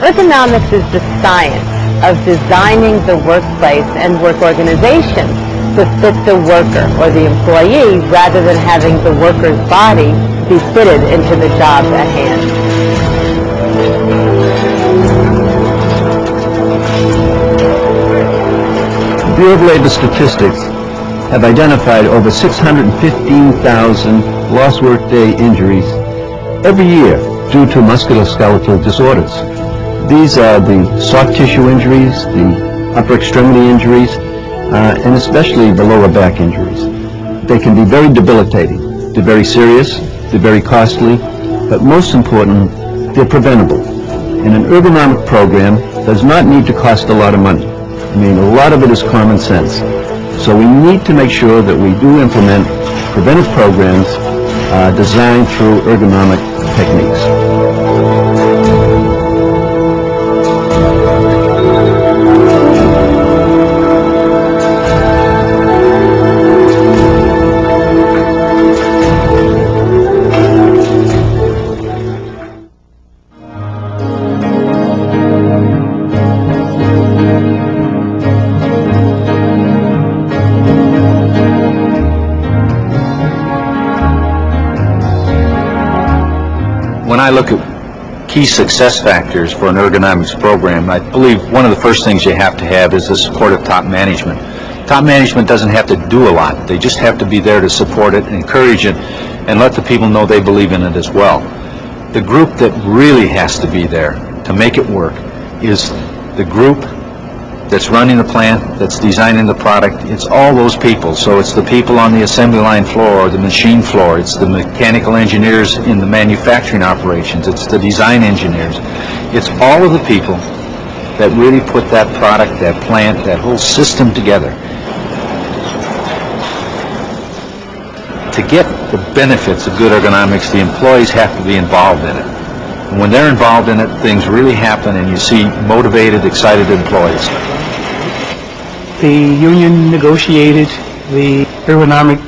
Ergonomics is the science of designing the workplace and work organization to fit the worker or the employee rather than having the worker's body be fitted into the job at hand. The Bureau of Labor Statistics have identified over 615,000 lost workday injuries every year due to musculoskeletal disorders. These are the soft tissue injuries, the upper extremity injuries, and especially the lower back injuries. They can be very debilitating. They're very serious, they're very costly, but most important, they're preventable. And an ergonomic program does not need to cost a lot of money. I mean, a lot of it is common sense. So we need to make sure that we do implement preventive programs designed through ergonomic techniques. When I look at key success factors for an ergonomics program, I believe one of the first things you have to have is the support of top management. Top management doesn't have to do a lot. They just have to be there to support it, encourage it, and let the people know they believe in it as well. The group that really has to be there to make it work is the group that's running the plant, that's designing the product. It's all those people. So it's the people on the assembly line floor or the machine floor. It's the mechanical engineers in the manufacturing operations. It's the design engineers. It's all of the people that really put that product, that plant, that whole system together. To get the benefits of good ergonomics, the employees have to be involved in it. And when they're involved in it, things really happen and you see motivated, excited employees. The union negotiated the ergonomic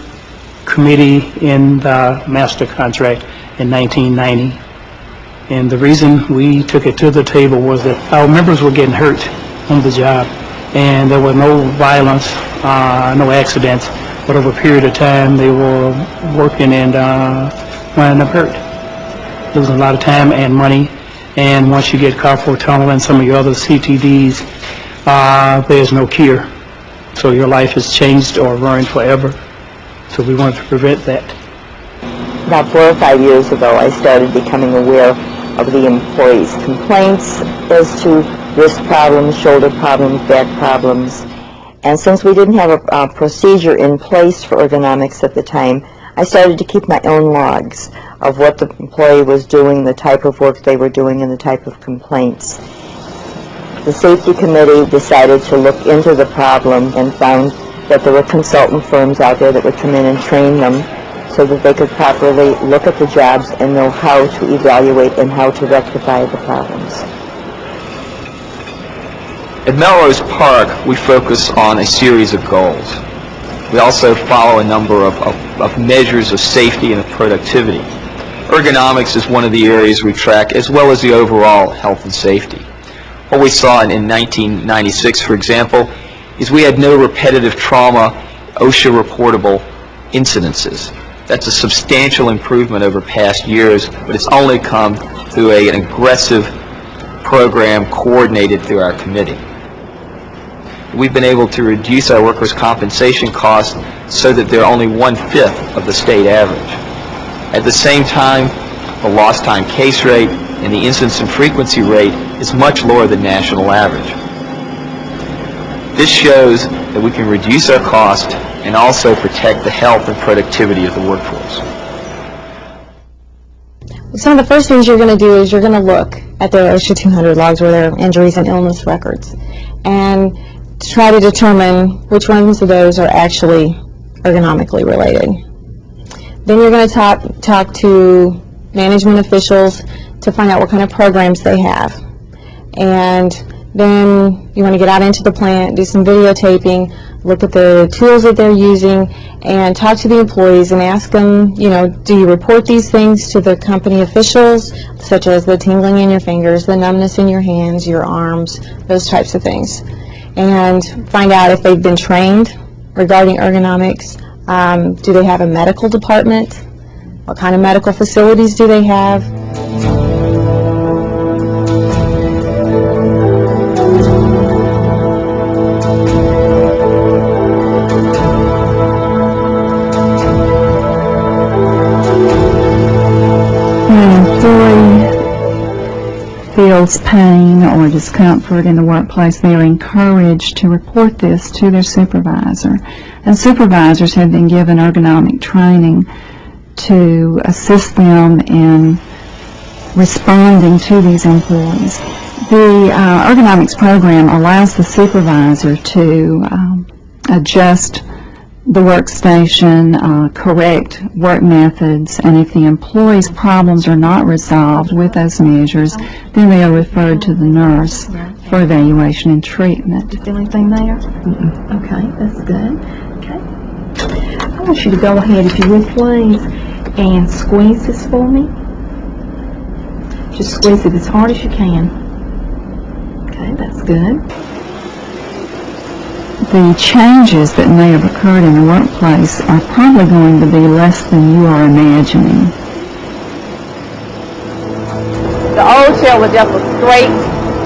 committee in the master contract in 1990. And the reason we took it to the table was that our members were getting hurt on the job. And there was no violence, no accidents, but over a period of time they were working and winding up hurt. Losing a lot of time and money. And once you get carpal tunnel and some of your other CTDs, there's no cure. So your life is changed or ruined forever. So we wanted to prevent that. About 4 or 5 years ago, I started becoming aware of the employees' complaints as to wrist problems, shoulder problems, back problems. And since we didn't have a procedure in place for ergonomics at the time, I started to keep my own logs of what the employee was doing, the type of work they were doing, and the type of complaints. The safety committee decided to look into the problem and found that there were consultant firms out there that would come in and train them so that they could properly look at the jobs and know how to evaluate and how to rectify the problems. At Melrose Park, we focus on a series of goals. We also follow a number of measures of safety and of productivity. Ergonomics is one of the areas we track, as well as the overall health and safety. What we saw in 1996, for example, is we had no repetitive trauma OSHA reportable incidences. That's a substantial improvement over past years, but it's only come through an aggressive program coordinated through our committee. We've been able to reduce our workers' compensation costs so that they're only 1/5 of the state average. At the same time, the lost time case rate and the incidence and frequency rate is much lower than national average. This shows that we can reduce our cost and also protect the health and productivity of the workforce. Some of the first things you're going to do is you're going to look at their OSHA 200 logs where there are injuries and illness records and try to determine which ones of those are actually ergonomically related. Then you're going to talk to management officials to find out what kind of programs they have. And then you want to get out into the plant, do some videotaping, look at the tools that they're using, and talk to the employees and ask them, you know, do you report these things to the company officials, such as the tingling in your fingers, the numbness in your hands, your arms, those types of things, and find out if they've been trained regarding ergonomics. Do they have a medical department? What kind of medical facilities do they have? Feels pain or discomfort in the workplace, they are encouraged to report this to their supervisor. And supervisors have been given ergonomic training to assist them in responding to these employees. The ergonomics program allows the supervisor to adjust the workstation, correct work methods, and if the employee's problems are not resolved with those measures, then they are referred to the nurse for evaluation and treatment. Feel anything there? Okay, that's good. Okay. I want you to go ahead, if you would please, and squeeze this for me. Just squeeze it as hard as you can. Okay, that's good. The changes that may have occurred in the workplace are probably going to be less than you are imagining. The old chair was just a straight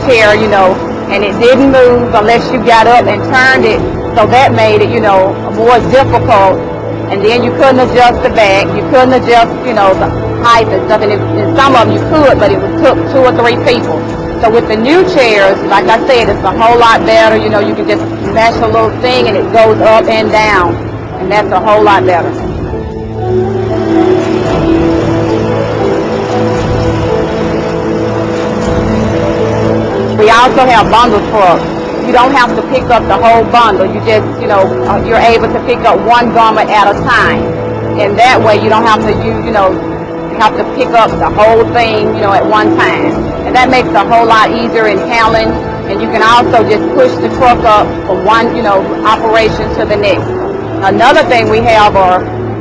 chair, you know, and it didn't move unless you got up and turned it, so that made it, you know, more difficult. And then you couldn't adjust the back, you couldn't adjust, you know, the height and stuff, and some of them you could, but it took 2 or 3 people. So with the new chairs, like I said, it's a whole lot better. You know, you can just mesh a little thing and it goes up and down, and that's a whole lot better. We also have bundle trucks. You don't have to pick up the whole bundle. You just, you know, you're able to pick up one garment at a time. And that way you don't have to, you have to pick up the whole thing, you know, at one time. And that makes it a whole lot easier in handling. And you can also just push the truck up from one, you know, operation to the next. Another thing we have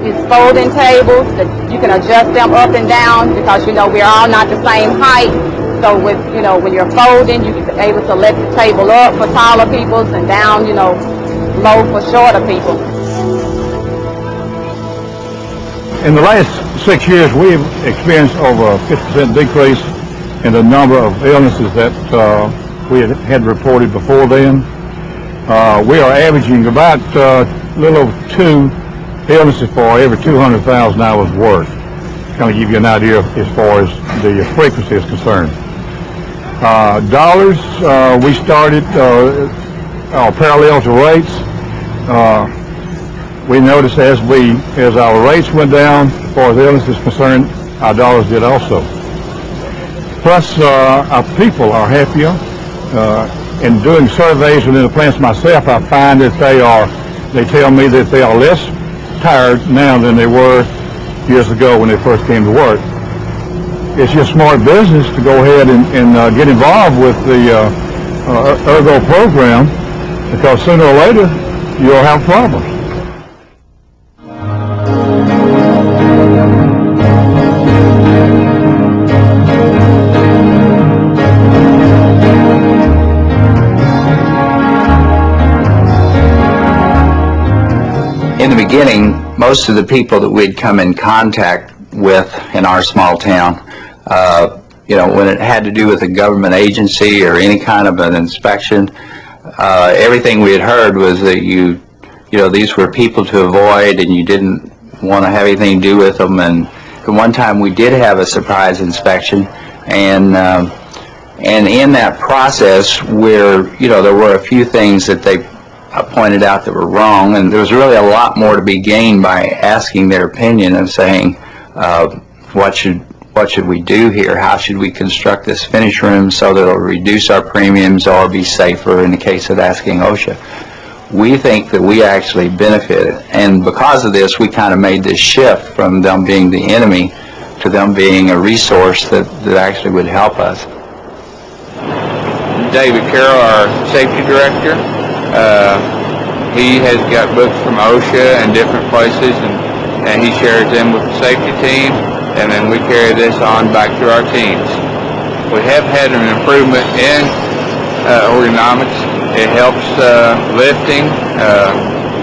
is folding tables that you can adjust them up and down because, you know, we're all not the same height. So with, you know, when you're folding, you're able to lift the table up for taller people and down, you know, low for shorter people. In the last 6 years, we've experienced over a 50% decrease in the number of illnesses that we had reported before then. We are averaging about a little over 2 illnesses for every 200,000 hours work. Kind of give you an idea as far as the frequency is concerned. Dollars, we started parallel to rates. We noticed as our rates went down, as far as illness is concerned, our dollars did also. Plus, our people are happier. In doing surveys within the plants myself, I find that they tell me that they are less tired now than they were years ago when they first came to work. It's just smart business to go ahead and get involved with the Ergo program, because sooner or later you'll have problems. In the beginning, most of the people that we'd come in contact with in our small town, when it had to do with a government agency or any kind of an inspection, everything we had heard was that these were people to avoid and you didn't want to have anything to do with them. And at one time we did have a surprise inspection, and in that process where, there were a few things that they pointed out that were wrong, and there was really a lot more to be gained by asking their opinion and saying, what should we do here? How should we construct this finish room so that it'll reduce our premiums or be safer in the case of asking OSHA? We think that we actually benefited, and because of this, we kind of made this shift from them being the enemy to them being a resource that actually would help us. David Carroll, our safety director. He has got books from OSHA and different places, and he shares them with the safety team, and then we carry this on back to our teams. We have had an improvement in ergonomics. It helps lifting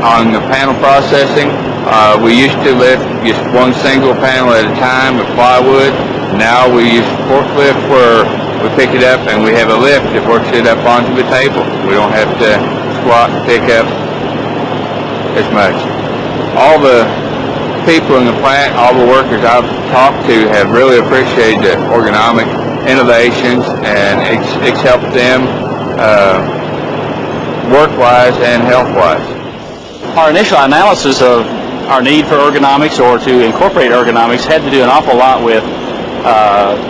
on the panel processing. We used to lift just one single panel at a time with plywood. Now we use forklift where we pick it up and we have a lift that works it up onto the table. We don't have to squat and pick up as much. All the people in the plant, all the workers I've talked to have really appreciated the ergonomic innovations, and it's helped them work-wise and health-wise. Our initial analysis of our need for ergonomics or to incorporate ergonomics had to do an awful lot with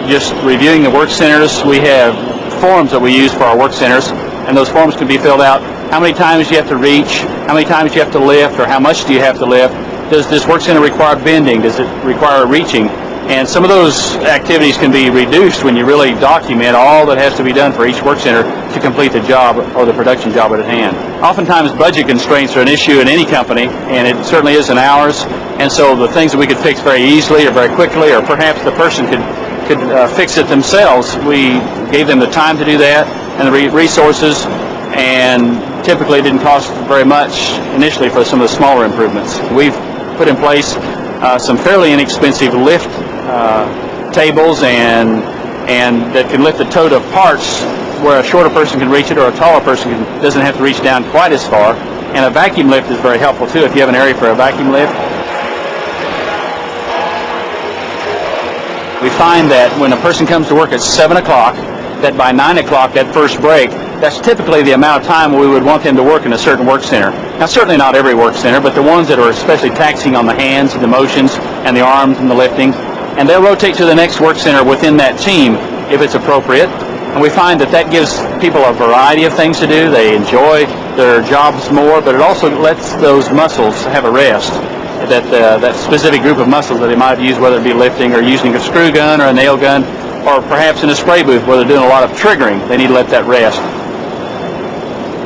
just reviewing the work centers. We have forms that we use for our work centers, and those forms can be filled out. How many times you have to reach, how many times you have to lift, or how much do you have to lift? Does this work center require bending? Does it require reaching? And some of those activities can be reduced when you really document all that has to be done for each work center to complete the job or the production job at hand. Oftentimes budget constraints are an issue in any company, and it certainly is in ours. And so the things that we could fix very easily or very quickly, or perhaps the person could fix it themselves, we gave them the time to do that and the resources, and typically it didn't cost very much initially for some of the smaller improvements. We've put in place some fairly inexpensive lift tables and that can lift the tote of parts where a shorter person can reach it or a taller person doesn't have to reach down quite as far. And a vacuum lift is very helpful too if you have an area for a vacuum lift. We find that when a person comes to work at 7 o'clock, that by 9 o'clock, that first break, that's typically the amount of time we would want them to work in a certain work center. Now, certainly not every work center, but the ones that are especially taxing on the hands and the motions and the arms and the lifting. And they'll rotate to the next work center within that team if it's appropriate. And we find that that gives people a variety of things to do. They enjoy their jobs more, but it also lets those muscles have a rest. That specific group of muscles that they might use, whether it be lifting or using a screw gun or a nail gun, or perhaps in a spray booth where they're doing a lot of triggering, they need to let that rest.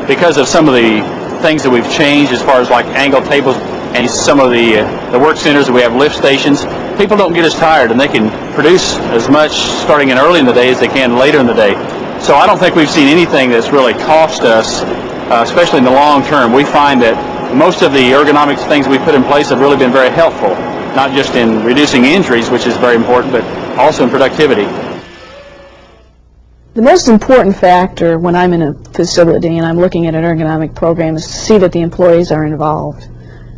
Because of some of the things that we've changed as far as like angle tables and some of the work centers that we have lift stations, people don't get as tired and they can produce as much starting in early in the day as they can later in the day. So I don't think we've seen anything that's really cost us, especially in the long term. We find that most of the ergonomics things we put in place have really been very helpful, not just in reducing injuries, which is very important, but also in productivity. The most important factor when I'm in a facility and I'm looking at an ergonomic program is to see that the employees are involved,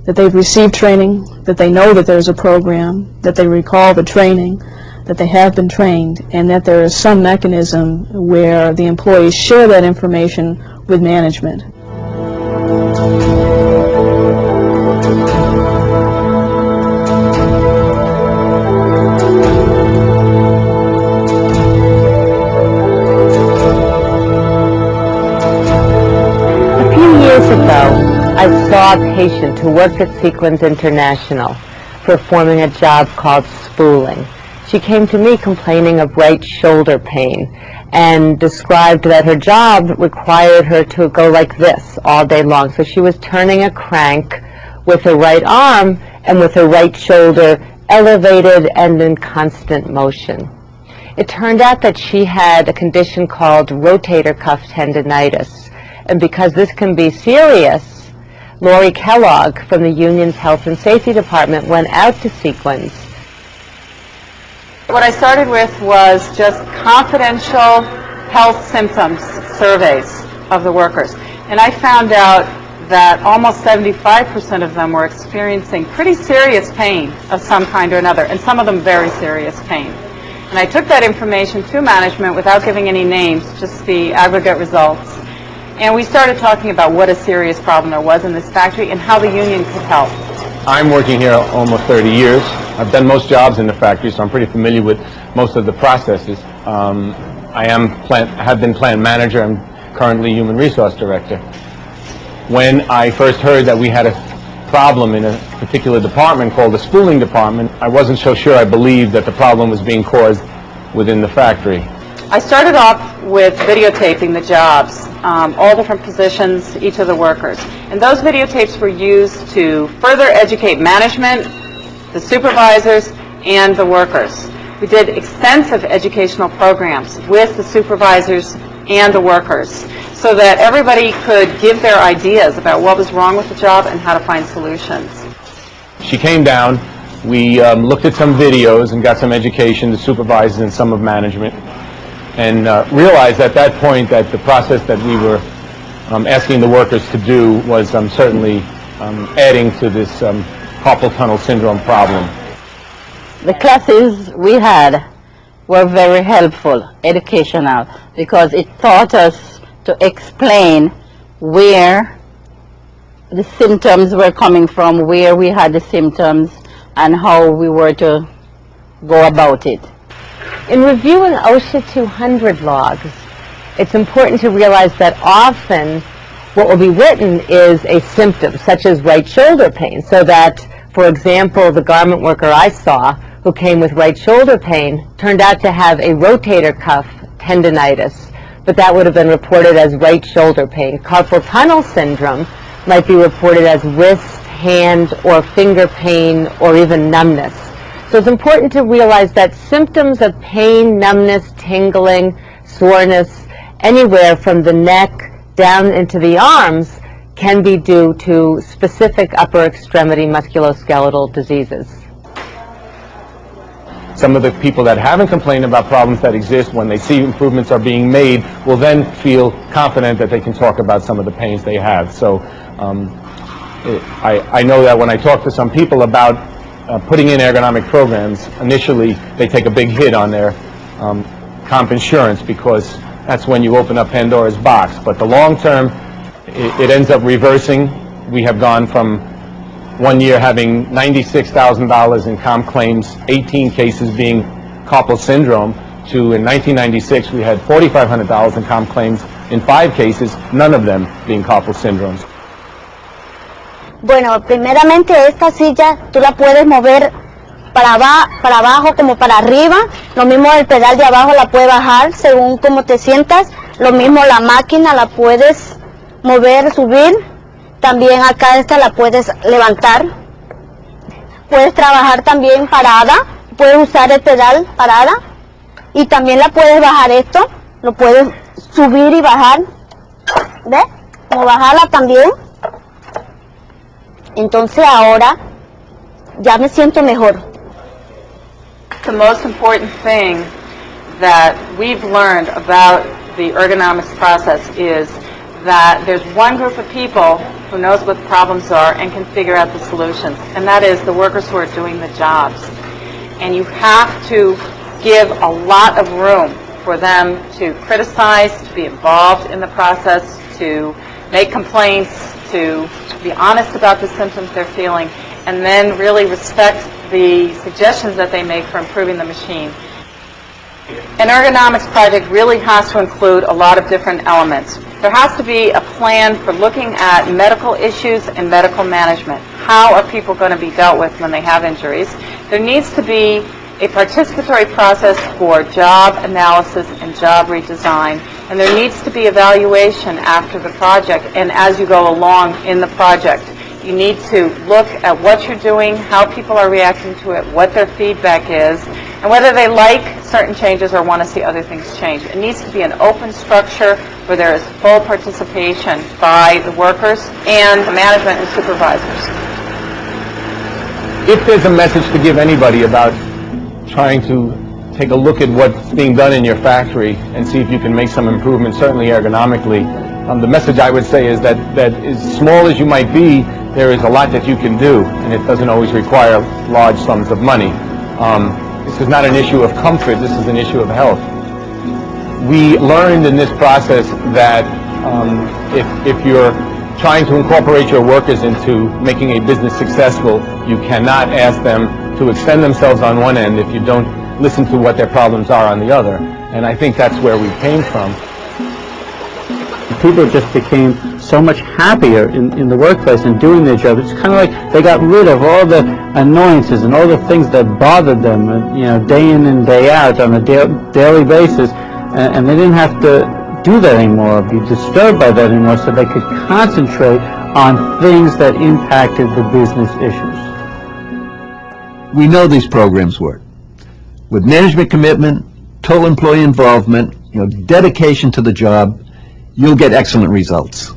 that they've received training, that they know that there's a program, that they recall the training, that they have been trained, and that there is some mechanism where the employees share that information with management. I saw a patient who worked at Sequins International performing a job called spooling. She came to me complaining of right shoulder pain and described that her job required her to go like this all day long. So she was turning a crank with her right arm and with her right shoulder elevated and in constant motion. It turned out that she had a condition called rotator cuff tendinitis. And because this can be serious, Laurie Kellogg from the union's Health and Safety Department went out to Sequins. What I started with was just confidential health symptoms surveys of the workers. And I found out that almost 75% of them were experiencing pretty serious pain of some kind or another, and some of them very serious pain. And I took that information to management without giving any names, just the aggregate results. And we started talking about what a serious problem there was in this factory and how the union could help. I'm working here almost 30 years. I've done most jobs in the factory, so I'm pretty familiar with most of the processes. I have been plant manager. I'm currently human resource director. When I first heard that we had a problem in a particular department called the spooling department, I wasn't so sure I believed that the problem was being caused within the factory. I started off with videotaping the jobs all different positions, each of the workers. And those videotapes were used to further educate management, the supervisors, and the workers. We did extensive educational programs with the supervisors and the workers so that everybody could give their ideas about what was wrong with the job and how to find solutions. She came down, we looked at some videos and got some education, the supervisors and some of management, and realized at that point that the process that we were asking the workers to do was certainly adding to this carpal tunnel syndrome problem. The classes we had were very helpful, educational, because it taught us to explain where the symptoms were coming from, where we had the symptoms, and how we were to go about it. In reviewing OSHA 200 logs, it's important to realize that often what will be written is a symptom, such as right shoulder pain, so that, for example, the garment worker I saw who came with right shoulder pain turned out to have a rotator cuff tendinitis, but that would have been reported as right shoulder pain. Carpal tunnel syndrome might be reported as wrist, hand, or finger pain, or even numbness. So it's important to realize that symptoms of pain, numbness, tingling, soreness, anywhere from the neck down into the arms can be due to specific upper extremity musculoskeletal diseases. Some of the people that haven't complained about problems that exist, when they see improvements are being made, will then feel confident that they can talk about some of the pains they have. So I know that when I talk to some people about putting in ergonomic programs, initially they take a big hit on their comp insurance, because that's when you open up Pandora's box. But the long term, it ends up reversing. We have gone from 1 year having $96,000 in comp claims, 18 cases being carpal syndrome, to in 1996 we had $4,500 in comp claims in 5 cases, none of them being carpal syndromes. Bueno, primeramente esta silla tú la puedes mover para abajo como para arriba, lo mismo el pedal de abajo la puedes bajar según cómo te sientas, lo mismo la máquina la puedes mover, subir, también acá esta la puedes levantar, puedes trabajar también parada, puedes usar el pedal parada y también la puedes bajar esto, lo puedes subir y bajar, ¿ves? Como bajarla también. Entonces ahora ya me siento mejor. The most important thing that we've learned about the ergonomics process is that there's one group of people who knows what the problems are and can figure out the solutions, and that is the workers who are doing the jobs. And you have to give a lot of room for them to criticize, to be involved in the process, to make complaints, to be honest about the symptoms they're feeling, and then really respect the suggestions that they make for improving the machine. An ergonomics project really has to include a lot of different elements. There has to be a plan for looking at medical issues and medical management. How are people going to be dealt with when they have injuries? There needs to be a participatory process for job analysis and job redesign, and there needs to be evaluation after the project and as you go along in the project. You need to look at what you're doing, how people are reacting to it, what their feedback is, and whether they like certain changes or want to see other things change. It needs to be an open structure where there is full participation by the workers and the management and supervisors. If there's a message to give anybody about trying to take a look at what's being done in your factory and see if you can make some improvements, certainly ergonomically, the message I would say is that as small as you might be, there is a lot that you can do, and it doesn't always require large sums of money. This is not an issue of comfort, this is an issue of health. We learned in this process that if you're trying to incorporate your workers into making a business successful, you cannot ask them to extend themselves on one end if you don't listen to what their problems are on the other. And I think that's where we came from. People just became so much happier in the workplace and doing their job. It's kind of like they got rid of all the annoyances and all the things that bothered them, you know, day in and day out on a daily basis, and they didn't have to do that anymore, or be disturbed by that anymore, so they could concentrate on things that impacted the business issues. We know these programs work. With management commitment, total employee involvement, dedication to the job, you'll get excellent results.